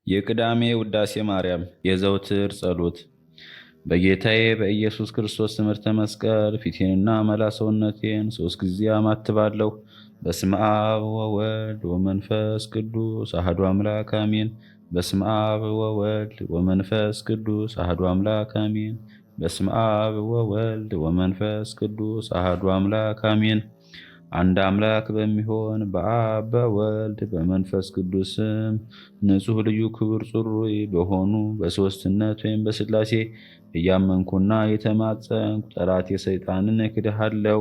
የቅዳሜ ውዳሴ ማርያም የዘውትር ጸሎት። በጌታዬ በኢየሱስ ክርስቶስ ትምህርተ መስቀል ፊቴንና መላ ሰውነቴን 3 ጊዜ አማትባለሁ። በስመ አብ ወወልድ ወመንፈስ ቅዱስ አሐዱ አምላክ አሜን። በስመ አብ ወወልድ ወመንፈስ ቅዱስ አሐዱ አምላክ አሜን። በስመ አብ ወወልድ ወመንፈስ ቅዱስ አሐዱ አምላክ አሜን። አንድ አምላክ በሚሆን በአብ በወልድ በመንፈስ ቅዱስም ንጹሕ ልዩ ክቡር ጽሩይ በሆኑ በሦስትነት ወይም በሥላሴ እያመንኩና የተማጸንኩ ጠላቴ ሰይጣንን እክድሃለሁ።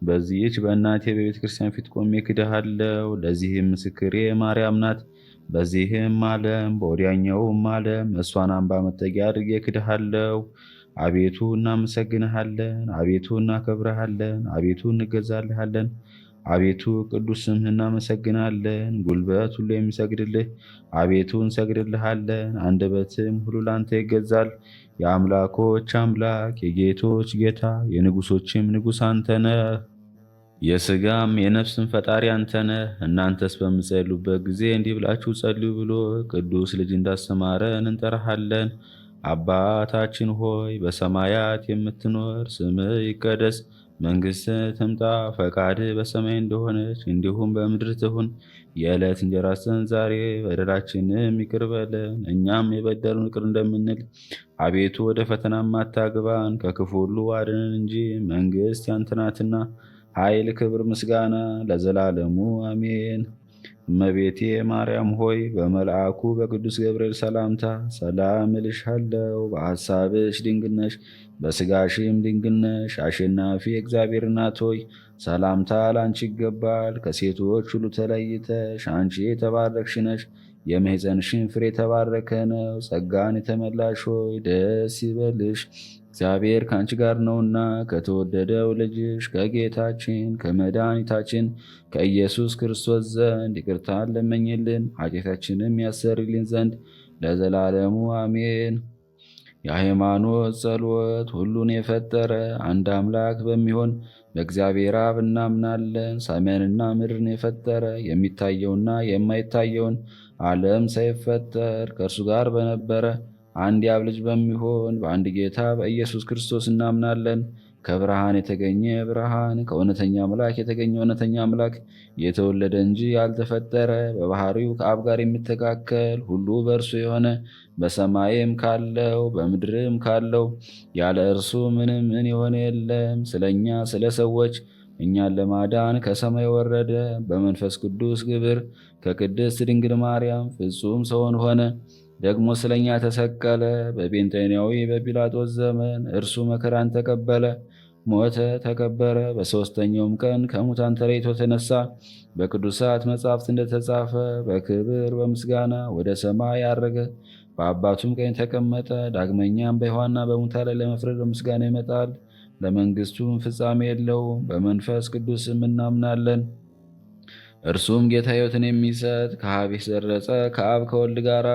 በዚህች በእናቴ በቤተ ክርስቲያን ፊት ቆሜ እክድሃለሁ። ለዚህም ምስክሬ ማርያም ናት። በዚህም ዓለም በወዲያኛውም ዓለም እሷን አምባ መጠጊያ አድርጌ እክድሃለሁ። አቤቱ እናመሰግንሃለን፣ አቤቱ እናከብረሃለን፣ አቤቱ እንገዛልሃለን። አቤቱ ቅዱስ ስምህን እናመሰግናለን። ጉልበት ሁሉ የሚሰግድልህ አቤቱ እንሰግድልሃለን። አንደበትም ሁሉ ላንተ ይገዛል። የአምላኮች አምላክ የጌቶች ጌታ የንጉሶችም ንጉሥ አንተ ነህ። የሥጋም የነፍስም ፈጣሪ አንተ ነህ። እናንተስ በምትጸልዩበት ጊዜ እንዲህ ብላችሁ ጸልዩ ብሎ ቅዱስ ልጅ እንዳስተማረን እንጠራሃለን። አባታችን ሆይ በሰማያት የምትኖር፣ ስምህ ይቀደስ፣ መንግሥትህ ትምጣ፣ ፈቃድህ በሰማይ እንደሆነች እንዲሁም በምድር ትሁን። የዕለት እንጀራችንን ዛሬ በደላችንም ይቅር በለን እኛም የበደሉን ይቅር እንደምንል። አቤቱ ወደ ፈተናም አታግባን ከክፉ ሁሉ አድነን እንጂ መንግሥት ያንተ ናትና፣ ኃይል፣ ክብር፣ ምስጋና ለዘላለሙ አሜን። እመቤቴ ማርያም ሆይ በመልአኩ በቅዱስ ገብርኤል ሰላምታ ሰላም እልሻለሁ። በሐሳብሽ ድንግል ነሽ፣ በሥጋሽም ድንግል ነሽ። አሸናፊ እግዚአብሔር እናት ሆይ ሰላምታ ላንቺ ይገባል። ከሴቶች ሁሉ ተለይተሽ አንቺ የተባረክሽ ነሽ። የማኅፀንሽን ፍሬ የተባረከ ነው። ጸጋን የተመላሽ ሆይ ደስ ይበልሽ፣ እግዚአብሔር ከአንቺ ጋር ነውና ከተወደደው ልጅሽ ከጌታችን ከመድኃኒታችን ከኢየሱስ ክርስቶስ ዘንድ ይቅርታን ለመኝልን ኃጢአታችንም ያሰርልን ዘንድ ለዘላለሙ አሜን። የሃይማኖት ጸሎት። ሁሉን የፈጠረ አንድ አምላክ በሚሆን በእግዚአብሔር አብ እናምናለን። ሰማይንና ምድርን የፈጠረ የሚታየውና የማይታየውን ዓለም ሳይፈጠር ከእርሱ ጋር በነበረ አንድ የአብ ልጅ በሚሆን በአንድ ጌታ በኢየሱስ ክርስቶስ እናምናለን። ከብርሃን የተገኘ ብርሃን፣ ከእውነተኛ አምላክ የተገኘ እውነተኛ አምላክ፣ የተወለደ እንጂ ያልተፈጠረ፣ በባህሪው ከአብ ጋር የሚተካከል፣ ሁሉ በእርሱ የሆነ፣ በሰማይም ካለው በምድርም ካለው ያለ እርሱ ምንም ምን የሆነ የለም። ስለኛ ስለ ሰዎች እኛን ለማዳን ከሰማይ ወረደ። በመንፈስ ቅዱስ ግብር ከቅድስት ድንግል ማርያም ፍጹም ሰውን ሆነ። ደግሞ ስለኛ ተሰቀለ። በጴንጤናዊ በጲላጦስ ዘመን እርሱ መከራን ተቀበለ፣ ሞተ፣ ተቀበረ። በሦስተኛውም ቀን ከሙታን ተለይቶ ተነሳ። በቅዱሳት መጻሕፍት እንደተጻፈ በክብር በምስጋና ወደ ሰማይ አረገ፣ በአባቱም ቀኝ ተቀመጠ። ዳግመኛም በሕያዋንና በሙታን ላይ ለመፍረድ በምስጋና ይመጣል። ለመንግሥቱም ፍጻሜ የለውም። በመንፈስ ቅዱስም እናምናለን። እርሱም ጌታ ሕይወትን የሚሰጥ ከአብ የሰረጸ ከአብ ከወልድ ጋር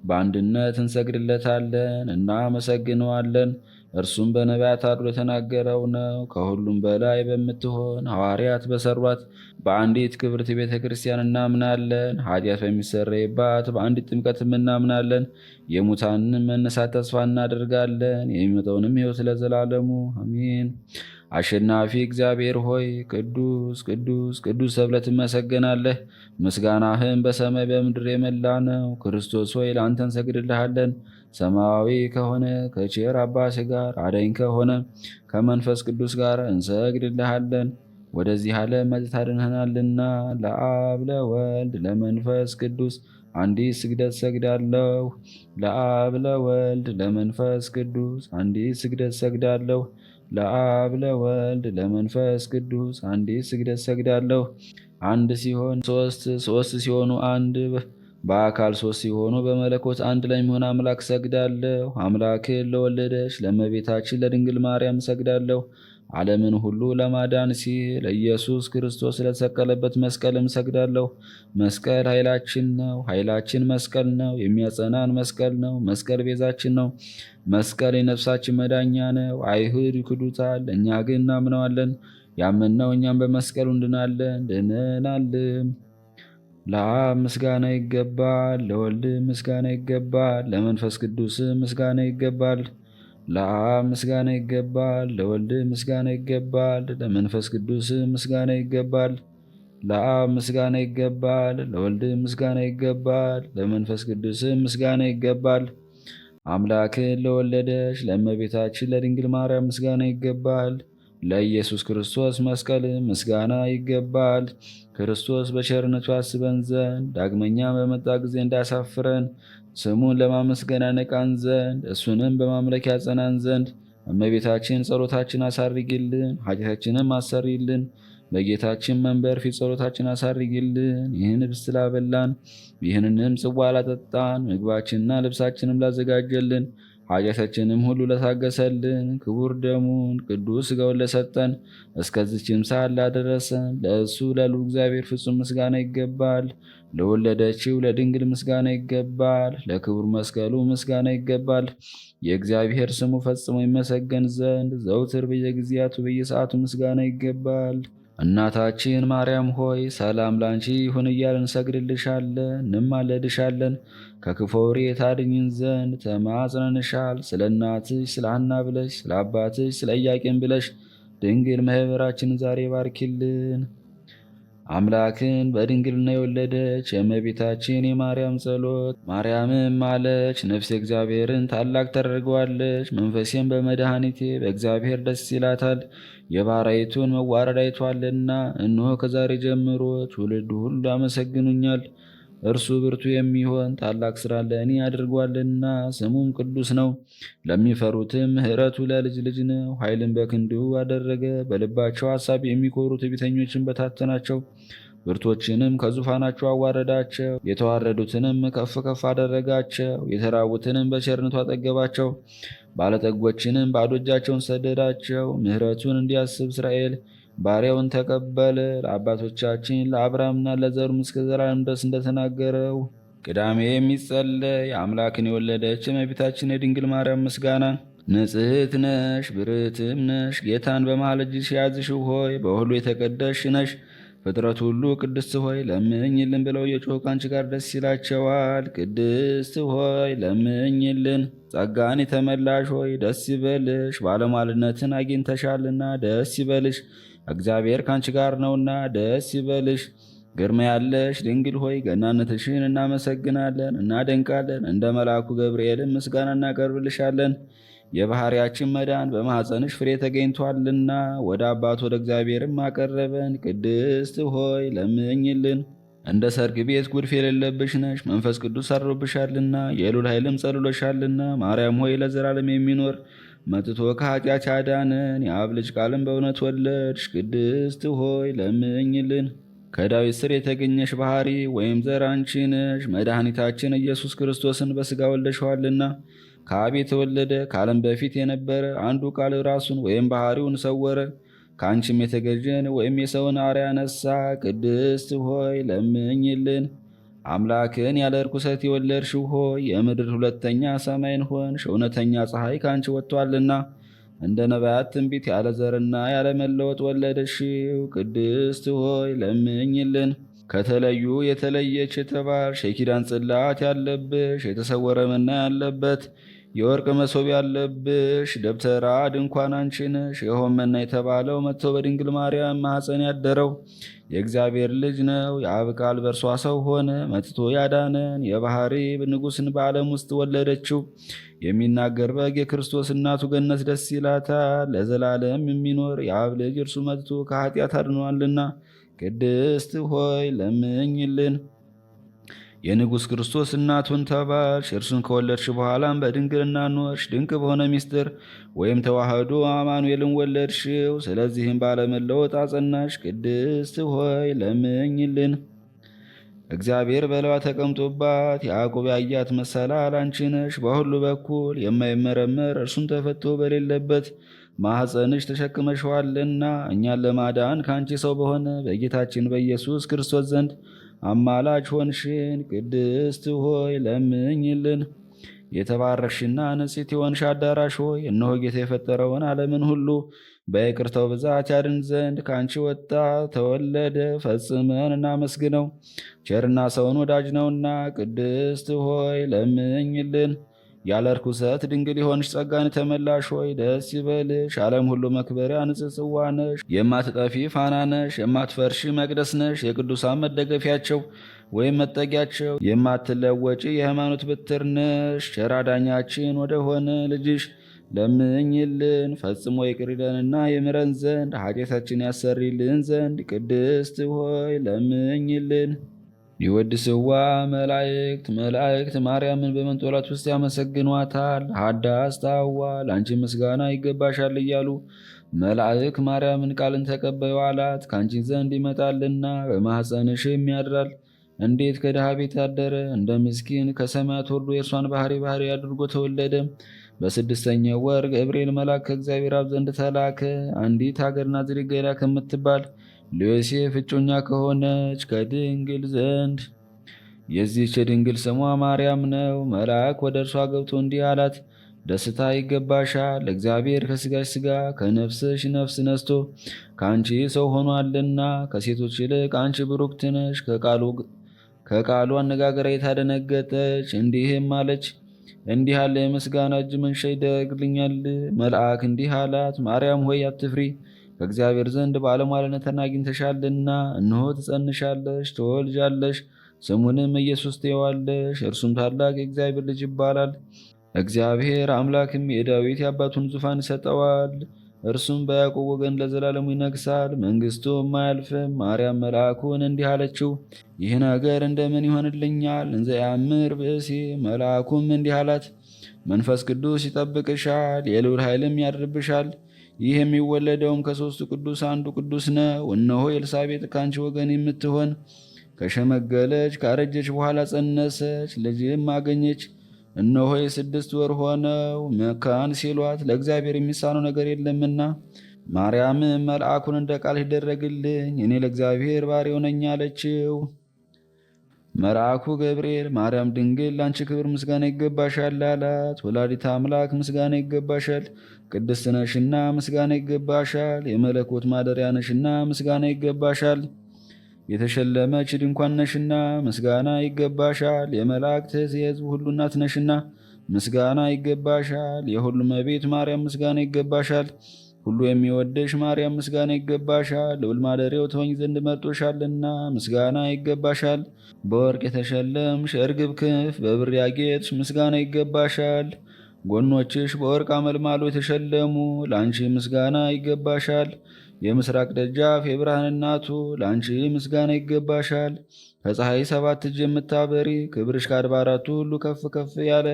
በአንድነት እንሰግድለታለን እናመሰግነዋለን። እርሱም በነቢያት አድሮ የተናገረው ነው። ከሁሉም በላይ በምትሆን ሐዋርያት በሰሯት በአንዲት ክብርት ቤተ ክርስቲያን እናምናለን። ኃጢአት በሚሰረይባት በአንዲት ጥምቀትም እናምናለን። የሙታንን መነሳት ተስፋ እናደርጋለን። የሚመጣውንም ሕይወት ለዘላለሙ አሜን። አሸናፊ እግዚአብሔር ሆይ ቅዱስ ቅዱስ ቅዱስ ተብለህ ትመሰገናለህ። ምስጋናህም በሰማይ በምድር የመላ ነው። ክርስቶስ ሆይ ለአንተ እንሰግድልሃለን። ሰማያዊ ከሆነ ከቸር አባትህ ጋር አዳኝ ከሆነ ከመንፈስ ቅዱስ ጋር እንሰግድልሃለን። ወደዚህ ዓለም መጥተህ አድነኸናልና ለአብ ለወልድ ለመንፈስ ቅዱስ አንዲት ስግደት ሰግዳለሁ። ለአብ ለወልድ ለመንፈስ ቅዱስ አንዲት ስግደት ሰግዳለሁ። ለአብ ለወልድ ለመንፈስ ቅዱስ አንዲት ስግደት ሰግዳለሁ። አንድ ሲሆን ሶስት፣ ሶስት ሲሆኑ አንድ፣ በአካል ሶስት ሲሆኑ በመለኮት አንድ ለሚሆን አምላክ ሰግዳለሁ። አምላክን ለወለደች ለእመቤታችን ለድንግል ማርያም ሰግዳለሁ። ዓለምን ሁሉ ለማዳን ሲል ኢየሱስ ክርስቶስ ስለተሰቀለበት መስቀልም ሰግዳለሁ። መስቀል ኃይላችን ነው። ኃይላችን መስቀል ነው። የሚያጸናን መስቀል ነው። መስቀል ቤዛችን ነው። መስቀል የነፍሳችን መዳኛ ነው። አይሁድ ይክዱታል፣ እኛ ግን እናምነዋለን። ያመንነው እኛም በመስቀሉ እንድናለን ድነናልም። ለአብ ምስጋና ይገባል፣ ለወልድ ምስጋና ይገባል፣ ለመንፈስ ቅዱስ ምስጋና ይገባል። ለአብ ምስጋና ይገባል፣ ለወልድ ምስጋና ይገባል፣ ለመንፈስ ቅዱስ ምስጋና ይገባል። ለአብ ምስጋና ይገባል፣ ለወልድ ምስጋና ይገባል፣ ለመንፈስ ቅዱስ ምስጋና ይገባል። አምላክን ለወለደች ለእመቤታችን ለድንግል ማርያም ምስጋና ይገባል። ለኢየሱስ ክርስቶስ መስቀል ምስጋና ይገባል። ክርስቶስ በቸርነቱ ያስበን ዘንድ ዳግመኛ በመጣ ጊዜ እንዳያሳፍረን ስሙን ለማመስገን ያነቃን ዘንድ እሱንም በማምለክ ያጸናን ዘንድ እመቤታችን ጸሎታችን አሳርጊልን፣ ኃጢአታችንም አሰሪልን። በጌታችን መንበር ፊት ጸሎታችን አሳርጊልን። ይህን ህብስት ላበላን፣ ይህንንም ጽዋ ላጠጣን፣ ምግባችንና ልብሳችንም ላዘጋጀልን፣ ኃጢአታችንም ሁሉ ለታገሰልን፣ ክቡር ደሙን ቅዱስ ሥጋውን ለሰጠን፣ እስከዚችም ሰዓት ላደረሰን ለእሱ ለልዑል እግዚአብሔር ፍጹም ምስጋና ይገባል። ለወለደችው ለድንግል ምስጋና ይገባል። ለክቡር መስቀሉ ምስጋና ይገባል። የእግዚአብሔር ስሙ ፈጽሞ ይመሰገን ዘንድ ዘውትር በየጊዜያቱ በየሰዓቱ ምስጋና ይገባል። እናታችን ማርያም ሆይ ሰላም ላንቺ ይሁን እያልን እንሰግድልሻለን፣ እንማለድሻለን። ከክፉ ወሬ ታድኝን ዘንድ ተማጽነንሻል። ስለ እናትሽ ስለ ሐና ብለሽ፣ ስለ አባትሽ ስለ ኢያቄም ብለሽ ድንግል ማኅበራችንን ዛሬ ባርኪልን። አምላክን በድንግልና የወለደች የእመቤታችን የማርያም ጸሎት። ማርያምም አለች፣ ነፍሴ እግዚአብሔርን ታላቅ ታደርገዋለች፣ መንፈሴም በመድኃኒቴ በእግዚአብሔር ደስ ይላታል፣ የባሪያይቱን መዋረድ አይቷልና። እነሆ ከዛሬ ጀምሮ ትውልድ ሁሉ ያመሰግኑኛል። እርሱ ብርቱ የሚሆን ታላቅ ሥራ ለእኔ አድርጓልና፣ ስሙም ቅዱስ ነው። ለሚፈሩትም ምሕረቱ ለልጅ ልጅ ነው። ኃይልን በክንዱ አደረገ። በልባቸው ሐሳብ የሚኮሩ ትዕቢተኞችን በታተናቸው። ብርቶችንም ከዙፋናቸው አዋረዳቸው። የተዋረዱትንም ከፍ ከፍ አደረጋቸው። የተራቡትንም በቸርነቱ አጠገባቸው። ባለጠጎችንም ባዶ እጃቸውን ሰደዳቸው። ምሕረቱን እንዲያስብ እስራኤል ባሪያውን ተቀበለ። ለአባቶቻችን ለአብርሃምና ለዘሩም እስከ ዘላለም ድረስ እንደተናገረው። ቅዳሜ የሚጸለይ አምላክን የወለደች እመቤታችን የድንግል ማርያም ምስጋና። ንጽሕት ነሽ ብርትም ነሽ፣ ጌታን በመሃል እጅሽ የያዝሽው ሆይ በሁሉ የተቀደስሽ ነሽ። ፍጥረት ሁሉ ቅድስት ሆይ ለምኝልን ብለው የጮኹ ከአንቺ ጋር ደስ ይላቸዋል። ቅድስት ሆይ ለምኝልን። ጸጋን የተመላሽ ሆይ ደስ ይበልሽ፣ ባለሟልነትን አግኝተሻልና ደስ ይበልሽ። እግዚአብሔር ከአንቺ ጋር ነውና ደስ ይበልሽ። ግርማ ያለሽ ድንግል ሆይ ገናነትሽን እናመሰግናለን እናደንቃለን። እንደ መልአኩ ገብርኤልም ምስጋና እናቀርብልሻለን። የባሕርያችን መዳን በማኅፀንሽ ፍሬ ተገኝቷልና ወደ አባቱ ወደ እግዚአብሔርም አቀረበን። ቅድስት ሆይ ለምኝልን። እንደ ሰርግ ቤት ጉድፍ የሌለብሽ ነሽ፣ መንፈስ ቅዱስ አድሮብሻልና የልዑል ኃይልም ጸልሎሻልና። ማርያም ሆይ ለዘላለም የሚኖር መጥቶ ከኃጢአት ያዳነን የአብ ልጅ ቃልም በእውነት ወለድሽ። ቅድስት ሆይ ለምኝልን። ከዳዊት ስር የተገኘሽ ባሕሪ ወይም ዘር አንቺ ነሽ። መድኃኒታችን ኢየሱስ ክርስቶስን በሥጋ ወልደሸዋልና ከአብ የተወለደ ከዓለም በፊት የነበረ አንዱ ቃል ራሱን ወይም ባሕሪውን ሰወረ። ከአንቺም የተገኘን ወይም የሰውን አርአያ ነሳ። ቅድስት ሆይ ለምኝልን። አምላክን ያለ ርኩሰት የወለድሽው ሆይ የምድር ሁለተኛ ሰማይን ሆንሽ። እውነተኛ ፀሐይ ከአንቺ ወጥቷልና እንደ ነቢያት ትንቢት ያለ ዘርና ያለ መለወጥ ወለደሽው። ቅድስት ሆይ ለምኝልን። ከተለዩ የተለየች የተባልሽ የኪዳን ጽላት ያለብሽ የተሰወረ መና ያለበት የወርቅ መሶብ ያለብሽ ደብተራ ድንኳን አንቺ ነሽ። ይኸውም መና የተባለው መጥቶ በድንግል ማርያም ማኅፀን ያደረው የእግዚአብሔር ልጅ ነው። የአብ ቃል በእርሷ ሰው ሆነ፣ መጥቶ ያዳነን። የባሕሪ ንጉሥን በዓለም ውስጥ ወለደችው። የሚናገር በግ የክርስቶስ እናቱ ገነት ደስ ይላታል። ለዘላለም የሚኖር የአብ ልጅ እርሱ መጥቶ ከኃጢአት አድኗልና። ቅድስት ሆይ ለምኝልን። የንጉሥ ክርስቶስ እናቱን ተባልሽ። እርሱን ከወለድሽ በኋላም በድንግልና ኖርሽ። ድንቅ በሆነ ምስጢር ወይም ተዋህዶ አማኑኤልን ወለድሽው። ስለዚህም ባለመለወጥ አጸናሽ። ቅድስት ሆይ ለምኝልን። እግዚአብሔር በላዋ ተቀምጦባት ያዕቆብ ያያት መሰላል አንቺ ነሽ። በሁሉ በኩል የማይመረመር እርሱን ተፈቶ በሌለበት ማኅፀንሽ ተሸክመሸዋልና እኛን ለማዳን ከአንቺ ሰው በሆነ በጌታችን በኢየሱስ ክርስቶስ ዘንድ አማላጅ ሆንሽን። ቅድስት ሆይ ለምኝልን። የተባረክሽና ንጽሕት የሆንሽ አዳራሽ ሆይ እነሆ ጌታ የፈጠረውን ዓለምን ሁሉ በይቅርታው ብዛት ያድን ዘንድ ከአንቺ ወጣ ተወለደ። ፈጽመን እናመስግነው፣ ቸርና ሰውን ወዳጅ ነውና። ቅድስት ሆይ ለምኝልን። ያለ ርኩሰት ድንግል የሆንሽ ጸጋን የተመላሽ ሆይ ደስ ይበልሽ። ዓለም ሁሉ መክበሪያ ንጽሕ ጽዋ ነሽ። የማትጠፊ ፋና ነሽ፣ የማትፈርሺ መቅደስ ነሽ። የቅዱሳን መደገፊያቸው ወይም መጠጊያቸው፣ የማትለወጪ የሃይማኖት በትር ነሽ። ቸር አዳኛችን ወደ ሆነ ልጅሽ ለምኝልን። ፈጽሞ ይቅር ይለንና ይምረን ዘንድ ኃጢአታችን ያሰሪልን ዘንድ ቅድስት ሆይ ለምኝልን። ይወድስዋ መላእክት ማርያምን በመንጦላት ውስጥ ያመሰግኗታል። ሀዳስ ታዋ ለአንቺ ምስጋና ይገባሻል እያሉ መላእክ ማርያምን ቃልን ተቀበዩ አላት። ከአንቺ ዘንድ ይመጣልና በማኅፀንሽም ያድራል። እንዴት ከድሃ ቤት አደረ! እንደ ምስኪን ከሰማያት ወርዶ የእርሷን ባህሪ አድርጎ ተወለደ። በስድስተኛው ወር ገብርኤል መልአክ ከእግዚአብሔር አብ ዘንድ ተላከ። አንዲት ሀገር ናዝሬት ገሊላ ከምትባል ለዮሴፍ እጮኛ ከሆነች ከድንግል ዘንድ የዚህች ድንግል ስሟ ማርያም ነው። መልአክ ወደ እርሷ ገብቶ እንዲህ አላት፣ ደስታ ይገባሻል፣ እግዚአብሔር ከሥጋሽ ሥጋ ከነፍስሽ ነፍስ ነስቶ ከአንቺ ሰው ሆኗልና። ከሴቶች ይልቅ አንቺ ብሩክት ነሽ። ከቃሉ አነጋገር የታደነገጠች እንዲህም አለች፣ እንዲህ ያለ የምስጋና እጅ መንሻ ይደረግልኛል። መልአክ እንዲህ አላት፣ ማርያም ሆይ አትፍሪ፣ ከእግዚአብሔር ዘንድ ባለሟልነትን አግኝተሻልና። እነሆ ትጸንሻለሽ፣ ትወልጃለሽ፣ ስሙንም ኢየሱስ ትዪዋለሽ። እርሱም ታላቅ የእግዚአብሔር ልጅ ይባላል። እግዚአብሔር አምላክም የዳዊት የአባቱን ዙፋን ይሰጠዋል። እርሱም በያዕቆብ ወገን ለዘላለሙ ይነግሣል፣ መንግሥቱም አያልፍም። ማርያም መልአኩን እንዲህ አለችው፣ ይህ ነገር እንደምን ይሆንልኛል? እንዘ ያምር ብእሲ። መልአኩም እንዲህ አላት፣ መንፈስ ቅዱስ ይጠብቅሻል፣ የልዑል ኃይልም ያድርብሻል። ይህ የሚወለደውም ከሦስቱ ቅዱስ አንዱ ቅዱስ ነው። እነሆ ኤልሳቤጥ ከአንቺ ወገን የምትሆን ከሸመገለች ካረጀች በኋላ ጸነሰች፣ ልጅም አገኘች። እነሆ የ6 ወር ሆነው፣ መካን ሲሏት ለእግዚአብሔር የሚሳነው ነገር የለምና። ማርያምም መልአኩን እንደ ቃል ይደረግልኝ፣ እኔ ለእግዚአብሔር ባሪያው ነኝ አለችው። መልአኩ ገብርኤል ማርያም ድንግል ለአንቺ ክብር ምስጋና ይገባሻል አላት። ወላዲተ አምላክ ምስጋና ይገባሻል፣ ቅድስት ነሽና ምስጋና ይገባሻል፣ የመለኮት ማደሪያ ነሽና ምስጋና ይገባሻል፣ የተሸለመች ድንኳን ነሽና ምስጋና ይገባሻል፣ የመላእክት የሕዝብ ሁሉ እናት ነሽና ምስጋና ይገባሻል፣ የሁሉ እመቤት ማርያም ምስጋና ይገባሻል፣ ሁሉ የሚወደሽ ማርያም ምስጋና ይገባሻል፣ ልዑል ማደሪያው ትሆኝ ዘንድ መርጦሻልና ምስጋና ይገባሻል። በወርቅ የተሸለምሽ እርግብ ክንፍ በብር ያጌጥሽ ምስጋና ይገባሻል። ጎኖችሽ በወርቅ አመልማሎ የተሸለሙ ለአንቺ ምስጋና ይገባሻል። የምስራቅ ደጃፍ የብርሃን እናቱ ለአንቺ ምስጋና ይገባሻል። ከፀሐይ 7 እጅ የምታበሪ ክብርሽ ከአድባራቱ ሁሉ ከፍ ከፍ ያለ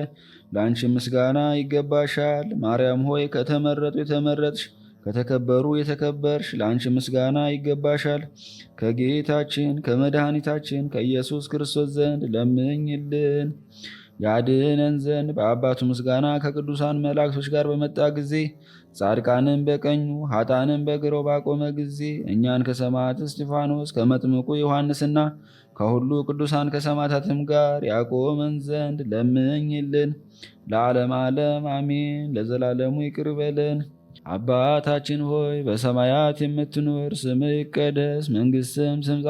ለአንቺ ምስጋና ይገባሻል። ማርያም ሆይ ከተመረጡ የተመረጥሽ ከተከበሩ የተከበርሽ ለአንቺ ምስጋና ይገባሻል። ከጌታችን ከመድኃኒታችን ከኢየሱስ ክርስቶስ ዘንድ ለምኝልን። ያድነን ዘንድ በአባቱ ምስጋና ከቅዱሳን መላእክቶች ጋር በመጣ ጊዜ ጻድቃንን በቀኙ ኃጥአንን በግራው ባቆመ ጊዜ እኛን ከሰማዕት እስጢፋኖስ ከመጥምቁ ዮሐንስና ከሁሉ ቅዱሳን ከሰማዕታትም ጋር ያቆመን ዘንድ ለምኝልን። ለዓለም ዓለም አሜን። ለዘላለሙ ይቅር በለን። አባታችን ሆይ በሰማያት የምትኖር፣ ስምህ ይቀደስ፣ መንግሥትህም ትምጣ፣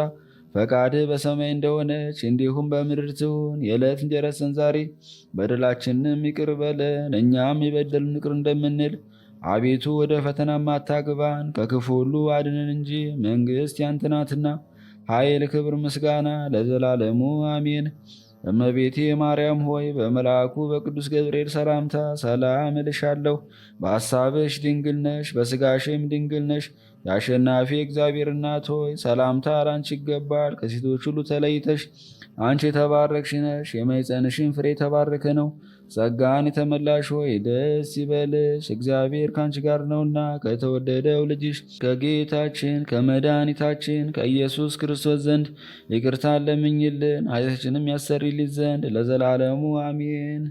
ፈቃድህ በሰማይ እንደሆነች እንዲሁም በምድር ትሁን። የዕለት እንጀራችንን ዛሬ በደላችንንም ይቅር በለን እኛም የበደሉንን ይቅር እንደምንል። አቤቱ ወደ ፈተናም አታግባን ከክፉ ሁሉ አድነን እንጂ መንግሥት ያንተ ናትና፣ ኃይል፣ ክብር፣ ምስጋና ለዘላለሙ አሜን። እመቤቴ ማርያም ሆይ በመልአኩ በቅዱስ ገብርኤል ሰላምታ ሰላም እልሻለሁ። በሐሳብሽ ድንግል ነሽ፣ በሥጋሽም ድንግል ነሽ። የአሸናፊ እግዚአብሔር እናት ሆይ ሰላምታ ላንቺ ይገባል። ከሴቶች ሁሉ ተለይተሽ አንቺ የተባረክሽ ነሽ፣ የማኅፀንሽም ፍሬ የተባረከ ነው። ጸጋን የተመላሽ ሆይ ደስ ይበልሽ፣ እግዚአብሔር ከአንቺ ጋር ነውና ከተወደደው ልጅሽ ከጌታችን ከመድኃኒታችን ከኢየሱስ ክርስቶስ ዘንድ ይቅርታን ለምኝልን ኃጢአታችንም ያሰሪልን ዘንድ ለዘላለሙ አሜን።